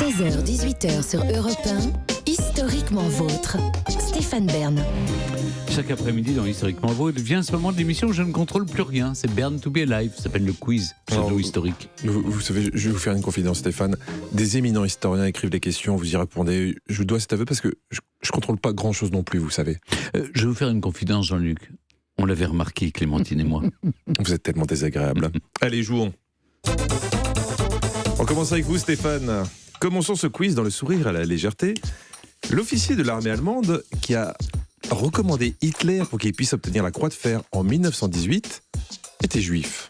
16h-18h sur Europe 1, Historiquement Vôtre. Stéphane Bern. Chaque après-midi dans Historiquement Vôtre vient ce moment de l'émission où je ne contrôle plus rien. C'est Bern to be alive, ça s'appelle le quiz pseudo-historique. Vous savez, je vais vous faire une confidence, Stéphane. Des éminents historiens écrivent des questions, vous y répondez. Je vous dois cet aveu parce que je ne contrôle pas grand-chose non plus, vous savez. Je vais vous faire une confidence, Jean-Luc. On l'avait remarqué, Clémentine et moi. Vous êtes tellement désagréable. Allez, jouons. On commence avec vous, Stéphane. Commençons ce quiz dans le sourire à la légèreté. L'officier de l'armée allemande qui a recommandé Hitler pour qu'il puisse obtenir la croix de fer en 1918 était juif.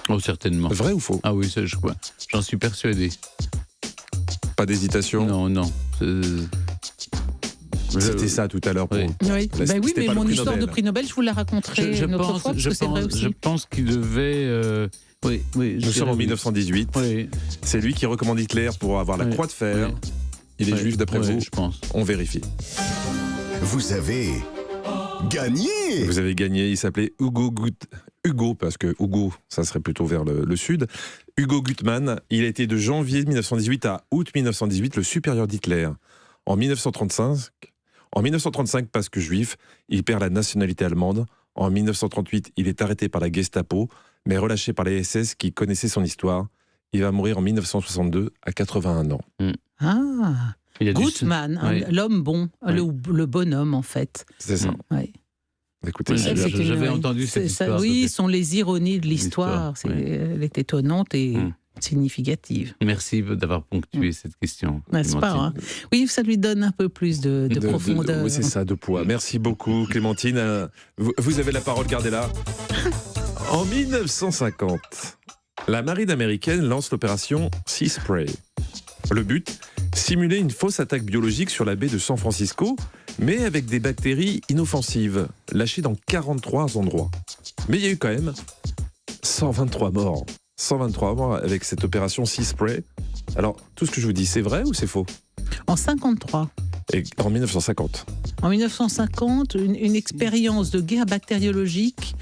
Oh, certainement. Vrai ou faux? Ah oui, ça, j'en suis persuadé. Pas d'hésitation? Non. C'était ça tout à l'heure. Oui. Oui, mais mon histoire de prix Nobel, je vous la raconterai une autre fois, parce que c'est vrai aussi. Je pense qu'il devait... Oui, nous sommes en 1918. Oui. C'est lui qui recommande Hitler pour avoir la croix de fer. Oui. Il est juif d'après vous? Je pense. On vérifie. Vous avez gagné. Vous avez gagné. Il s'appelait Hugo, parce que Hugo, ça serait plutôt vers le sud. Hugo Gutmann. Il a été de janvier 1918 à août 1918 le supérieur d'Hitler. En 1935, parce que juif, il perd la nationalité allemande. En 1938, il est arrêté par la Gestapo, mais relâché par les SS qui connaissaient son histoire. Il va mourir en 1962 à 81 ans. Ah, Gutmann, l'homme bon, le bonhomme en fait. C'est ça. Ouais. Écoutez, j'avais entendu cette histoire. Oui, ce sont les ironies de l'histoire. Elle est étonnante et significative. Merci d'avoir ponctué cette question. N'est-ce pas, hein? Oui, ça lui donne un peu plus de profondeur. Oui, c'est ça, de poids. Merci beaucoup, Clémentine. Vous avez la parole, gardez-la. En 1950, la marine américaine lance l'opération Sea Spray. Le but, simuler une fausse attaque biologique sur la baie de San Francisco, mais avec des bactéries inoffensives, lâchées dans 43 endroits. Mais il y a eu quand même 123 morts. 123 morts avec cette opération Sea Spray. Alors, tout ce que je vous dis, c'est vrai ou c'est faux? En 53. Et en 1950. En 1950, une expérience de guerre bactériologique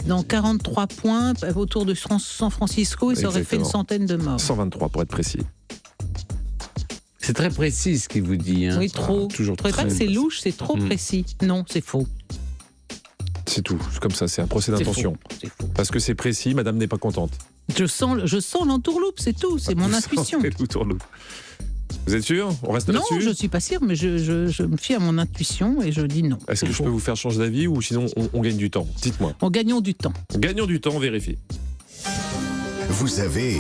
dans 43 points autour de San Francisco, et ça aurait fait une centaine de morts. 123 pour être précis. C'est très précis ce qu'il vous dit. Hein. Oui, trop. Toujours je ne trouvez pas que c'est louche, c'est trop précis. Non, c'est faux. C'est tout, c'est comme ça, c'est un procès d'intention. C'est faux. Parce que c'est précis, madame n'est pas contente. Je sens l'entourloupe, c'est tout, c'est mon intuition. Vous êtes sûr? On reste là-dessus? Non, je ne suis pas sûre, mais je me fie à mon intuition et je dis non. Est-ce que je peux vous faire changer d'avis ou sinon on gagne du temps? Dites-moi. Gagnons du temps. Gagnons du temps, on vérifie. Vous avez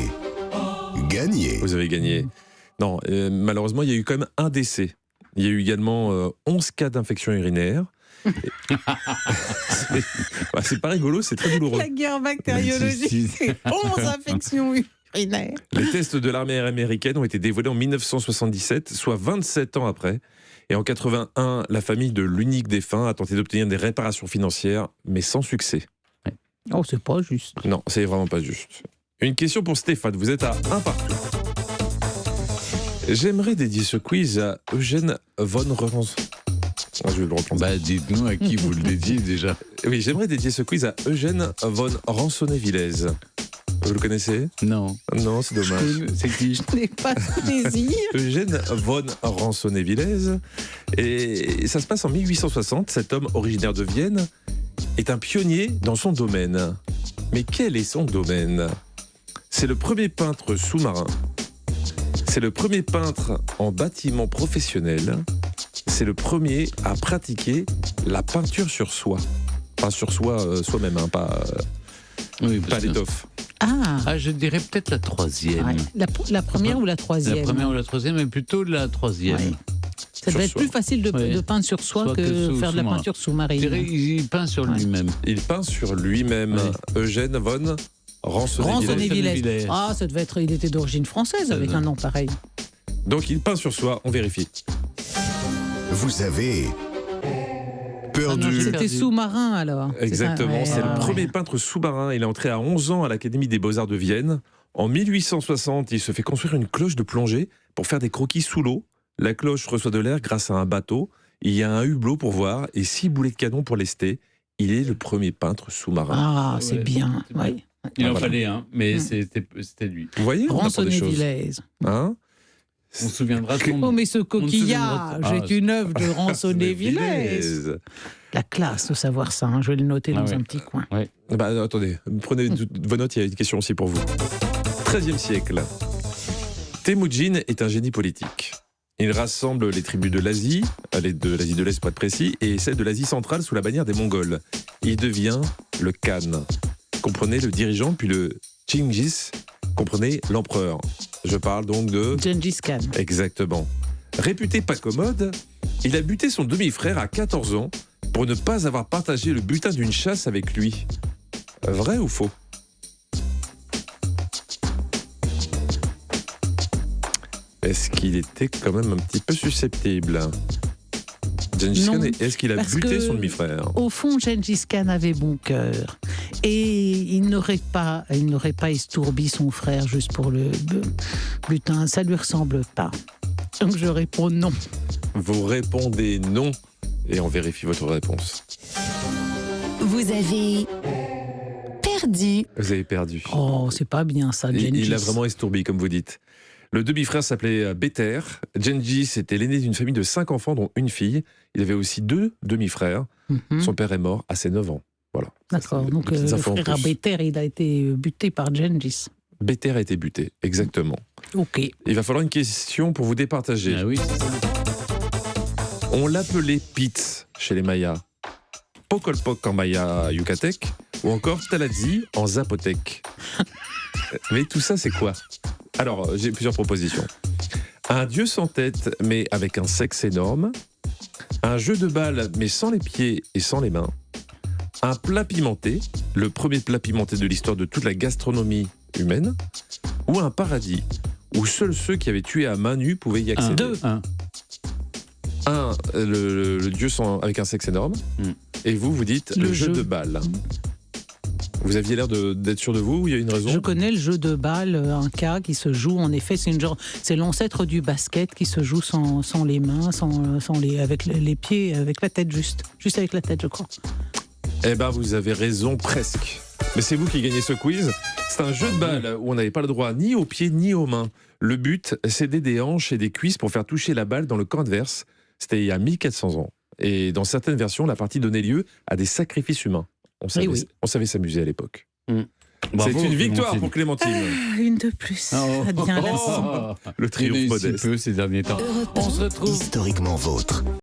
gagné. Vous avez gagné. Non, malheureusement, il y a eu quand même un décès. Il y a eu également 11 cas d'infection urinaire. C'est pas rigolo, c'est très douloureux. La guerre bactériologique, c'est 11 infections urinaires. Les tests de l'armée américaine ont été dévoilés en 1977, soit 27 ans après. Et en 81, la famille de l'unique défunt a tenté d'obtenir des réparations financières, mais sans succès. Oh, c'est pas juste. Non, c'est vraiment pas juste. Une question pour Stéphane, vous êtes à 1 partout. J'aimerais dédier ce quiz à Eugène von Rens. Je vais le reprendre. Dites-nous à qui vous le dédiez déjà. Oui, j'aimerais dédier ce quiz à Eugène von Rançonnet-Villez. Vous le connaissez? Non. Non, c'est dommage. C'est qui? Je n'ai pas de plaisir. Eugène von Rançonnet-Villez. Et ça se passe en 1860. Cet homme originaire de Vienne est un pionnier dans son domaine. Mais quel est son domaine? C'est le premier peintre sous-marin. C'est le premier peintre en bâtiment professionnel. C'est le premier à pratiquer la peinture sur soie. Pas sur soie, soi-même, hein, pas l'étoffe. Ah, je dirais peut-être la troisième. Ouais. La première ou la troisième? La première ou la troisième, mais plutôt la troisième. Ouais. Ça doit être plus facile de peindre sur soie que faire de la peinture sous-marine. Je dirais, il peint sur lui-même. Il peint sur lui-même. Eugène von Rançonnet-Villez. Ah, ça devait être. Il était d'origine française avec un nom pareil. Donc il peint sur soie, on vérifie. Vous avez perdu. C'était sous-marin alors. Exactement, c'est le premier peintre sous-marin. Il est entré à 11 ans à l'Académie des Beaux-Arts de Vienne. En 1860, il se fait construire une cloche de plongée pour faire des croquis sous l'eau. La cloche reçoit de l'air grâce à un bateau. Il y a un hublot pour voir et 6 boulets de canon pour lester. Il est le premier peintre sous-marin. Ah, c'est bien. Ouais. Il en fallait un, mais c'était lui. Vous voyez, Rançonnet-Villez. Hein? On se souviendra de son Oh, mais ce On ne se coquillage souviendra- est une œuvre de Ransonnet-Villers. Villers. La classe de savoir ça, hein. Je vais le noter dans ouais. un petit coin. Bah, attendez, prenez vos notes, il y a une question aussi pour vous. 13e siècle. Temujin est un génie politique. Il rassemble les tribus de l'Asie, de l'Asie de l'Est pour être précis, et celles de l'Asie centrale sous la bannière des Mongols. Il devient le Khan. Comprenez le dirigeant, puis le Chinggis, comprenez l'empereur. Je parle donc de... Gengis Khan. Exactement. Réputé pas commode, il a buté son demi-frère à 14 ans pour ne pas avoir partagé le butin d'une chasse avec lui. Vrai ou faux ? Est-ce qu'il était quand même un petit peu susceptible ? Gengis Non, Khan, est-ce qu'il a parce buté que- son demi-frère ? Au fond, Gengis Khan avait bon cœur. Et il n'aurait pas estourbi son frère juste pour le butin. Ça lui ressemble pas. Donc je réponds non. Vous répondez non et on vérifie votre réponse. Vous avez perdu. Vous avez perdu. Oh, c'est pas bien ça, Gengis. Il a vraiment estourbi, comme vous dites. Le demi-frère s'appelait Beter. Gengis était l'aîné d'une famille de 5 enfants, dont une fille. Il avait aussi 2 demi-frères. Mhm. Son père est mort à ses 9 ans. Voilà. D'accord, Ça, c'est donc des petites le infos en frère plus. Beter, il a été buté par Gengis. Beter a été buté, exactement. Ok. Il va falloir une question pour vous départager. Ah oui, c'est ça. On l'appelait Pitz chez les Mayas, Pocolpoc en Maya Yucatec, ou encore Taladzi en Zapotec. Mais tout ça, c'est quoi ? Alors, j'ai plusieurs propositions. Un dieu sans tête, mais avec un sexe énorme. Un jeu de balle, mais sans les pieds et sans les mains. Un plat pimenté, le premier plat pimenté de l'histoire de toute la gastronomie humaine. Ou un paradis, où seuls ceux qui avaient tué à main nue pouvaient y accéder. Deux. Le dieu avec un sexe énorme. Et vous dites le jeu de balle. Vous aviez l'air d'être sûr de vous ou il y a une raison ? Je connais le jeu de balle, un cas qui se joue, en effet, c'est l'ancêtre du basket qui se joue sans les mains, avec les pieds, avec la tête juste avec la tête, je crois. Eh ben, vous avez raison presque. Mais c'est vous qui gagnez ce quiz. C'est un jeu de balle où on n'avait pas le droit ni aux pieds ni aux mains. Le but, c'est d'aider des hanches et des cuisses pour faire toucher la balle dans le camp adverse. C'était il y a 1400 ans. Et dans certaines versions, la partie donnait lieu à des sacrifices humains. On savait s'amuser à l'époque. Bravo, C'est une victoire Clémentine. pour Clémentine. Une de plus. Ça devient lassant. Le triomphe Il y en a eu si modeste. peu ces derniers temps. Europe On se retrouve Historiquement vôtre.